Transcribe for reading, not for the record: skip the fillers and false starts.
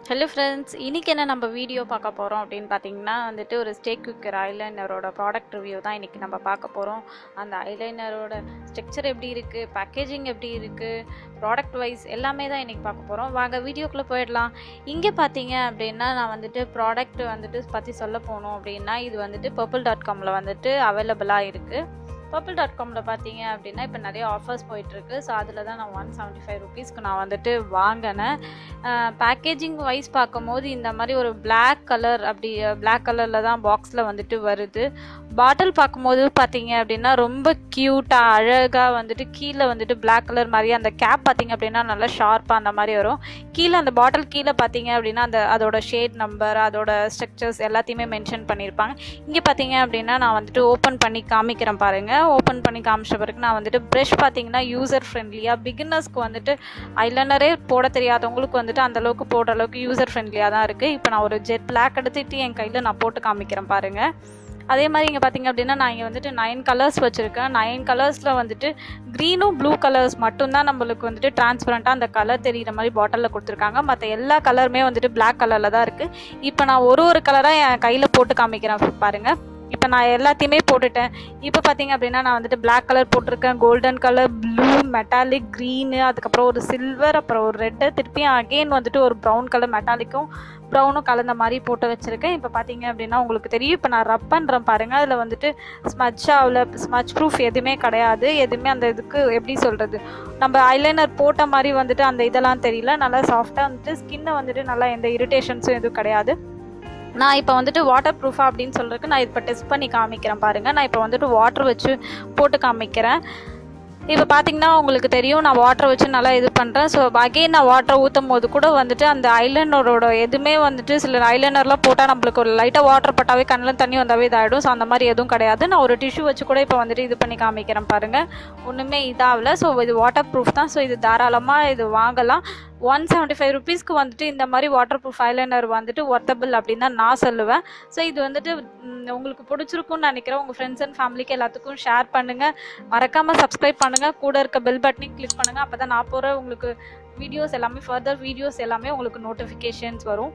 Hello friends, இன்றைக்கி என்ன நம்ம வீடியோ பார்க்க போகிறோம் அப்படின்னு பார்த்தீங்கன்னா வந்துட்டு ஒரு ஸ்டேக் குக்கர் ஐலைனரோட ப்ராடக்ட் ரிவ்யூ தான் இன்றைக்கி நம்ம பார்க்க போகிறோம். அந்த ஐலைனரோட ஸ்ட்ரக்சர் எப்படி இருக்குது, பேக்கேஜிங் எப்படி இருக்குது, ப்ராடக்ட் வைஸ் எல்லாமே தான் இன்றைக்கி பார்க்க போகிறோம். வாங்க வீடியோக்குள்ளே போயிடலாம். இங்கே பார்த்தீங்க அப்படின்னா நான் வந்துட்டு ப்ராடக்ட் வந்துட்டு பற்றி சொல்ல போனோம் அப்படின்னா இது வந்துட்டு purple.comல வந்துட்டு அவைலபிளாக இருக்குது. purple.comல பார்த்தீங்க அப்படின்னா இப்போ நிறைய ஆஃபர்ஸ் போயிட்டுருக்கு. ஸோ அதில் தான் நான் 175 ருபீஸ்க்கு நான் வந்துட்டு வாங்கினேன். பேக்கேஜிங் வைஸ் பார்க்கும்போது இந்த மாதிரி ஒரு பிளாக் கலர் பிளாக் கலரில் தான் பாக்ஸில் வந்துட்டு வருது. பாட்டில் பார்க்கும்போது பார்த்தீங்க அப்படின்னா ரொம்ப க்யூட்டாக அழகாக வந்துட்டு கீழே வந்துட்டு பிளாக் கலர் மாதிரி அந்த கேப் பார்த்தீங்க அப்படின்னா நல்லா ஷார்ப்பாக அந்த மாதிரி வரும். கீழே அந்த பாட்டில் கீழே பார்த்தீங்க அப்படின்னா அதோட ஷேட் நம்பர், அதோட ஸ்ட்ரக்சர்ஸ் எல்லாத்தையுமே மென்ஷன் பண்ணியிருப்பாங்க. இங்கே பார்த்தீங்க அப்படின்னா நான் வந்துட்டு ஓப்பன் பண்ணி காமிக்கிறேன் பாருங்கள். ஓப்பன் பண்ணி காமிச்ச பிறகு நான் வந்துட்டு ப்ரஷ் பார்த்தீங்கன்னா யூசர் ஃப்ரெண்ட்லியாக, பிகினர்ஸ்க்கு வந்துட்டு ஐலைனரே போட தெரியாதவங்களுக்கு வந்துட்டு அந்தளவுக்கு போடுற அளவுக்கு யூசர் ஃப்ரெண்ட்லியாக தான் இருக்குது. இப்போ நான் ஒரு ஜெட் பிளாக் எடுத்துகிட்டு என் கையில் நான் போட்டு காமிக்கிறேன் பாருங்கள். அதே மாதிரி இங்கே பார்த்தீங்க அப்படின்னா நான் இங்கே வந்துட்டு 9 கலர்ஸ் வச்சுருக்கேன். 9 கலர்ஸில் வந்துட்டு க்ரீனும் ப்ளூ கலர்ஸ் மட்டும்தான் நம்மளுக்கு வந்துட்டு டிரான்ஸ்பரண்ட்டாக அந்த கலர் தெரிகிற மாதிரி பாட்டிலில் கொடுத்துருக்காங்க. மற்ற எல்லா கலருமே வந்துட்டு பிளாக் கலரில் தான் இருக்குது. இப்போ நான் ஒரு கலராக என் கையில் போட்டு காமிக்கிறேன் பாருங்கள். இப்போ நான் எல்லாத்தையுமே போட்டுட்டேன். இப்போ பார்த்தீங்க அப்படின்னா நான் வந்துட்டு பிளாக் கலர் போட்டிருக்கேன், golden colour, blue, metallic, green, அதுக்கப்புறம் ஒரு சில்வர், அப்புறம் ஒரு ரெட்டு, திருப்பியும் அகெயின் வந்துட்டு ஒரு ப்ரௌன் கலர், மெட்டாலிக்கும் ப்ரௌனும் கலந்த மாதிரி போட்டு வச்சுருக்கேன். இப்போ பார்த்தீங்க அப்படின்னா உங்களுக்கு தெரியும். இப்போ நான் ரப் பண்ணுறேன் பாருங்கள். அதில் வந்துட்டு ஸ்மட்ச் ப்ரூஃப் எதுவுமே கிடையாது. எதுவுமே அந்த இதுக்கு எப்படி சொல்கிறது, நம்ம ஐலைனர் போட்ட மாதிரி வந்துட்டு அந்த இதெல்லாம் தெரியல. நல்லா சாஃப்டாக வந்துட்டு ஸ்கின்னை வந்துட்டு நல்லா எந்த இரிட்டேஷன்ஸும் எதுவும் கிடையாது. நான் இப்போ வந்துட்டு வாட்டர் ப்ரூஃபாக அப்படின்னு சொல்கிறதுக்கு நான் இப்போ டெஸ்ட் பண்ணி காமிக்கிறேன் பாருங்கள். நான் இப்போ வந்துட்டு வாட்டர் வச்சு போட்டு காமிக்கிறேன். இப்போ பார்த்தீங்கன்னா உங்களுக்கு தெரியும் நான் வாட்டர் வச்சு நல்லா இது பண்ணுறேன். ஸோ அகெயின் நான் வாட்டர் ஊற்றும் போது கூட வந்துட்டு அந்த ஐலைனரோட எதுவுமே வந்துட்டு சில ஐலைனர்லாம் போட்டால் நம்மளுக்கு ஒரு லைட்டாக வாட்டர் பட்டாவே கண்ணில் தண்ணி வந்தாவே இதாகிடும். ஸோ அந்த மாதிரி எதுவும் கிடையாது. நான் ஒரு டிஷ்யூ வச்சு கூட இப்போ வந்துட்டு இது பண்ணி காமிக்கிறேன் பாருங்கள். ஒன்றுமே இதாகல. ஸோ இது வாட்டர் ப்ரூஃப் தான். ஸோ இது தாராளமாக இது வாங்கலாம். 175 ருபீஸ்க்கு வந்துட்டு இந்த மாதிரி வாட்டர் ப்ரூஃப் ஐலைனர் வந்துட்டு ஒர்த்தபிள் அப்படின்னு தான் நான் சொல்லுவேன். ஸோ இது வந்துட்டு உங்களுக்கு பிடிச்சிருக்குன்னு நினைக்கிறேன். உங்கள் ஃப்ரெண்ட்ஸ் அண்ட் ஃபேமிலிக்கு எல்லாத்துக்கும் ஷேர் பண்ணுங்கள். மறக்காமல் சப்ஸ்கிரைப் பண்ணுங்கள். கூட இருக்க பெல் பட்டனையும் கிளிக் பண்ணுங்கள். அப்போ தான் நான் போகிற உங்களுக்கு வீடியோஸ் எல்லாமே, ஃபர்தர் வீடியோஸ் எல்லாமே உங்களுக்கு நோட்டிஃபிகேஷன்ஸ் வரும்.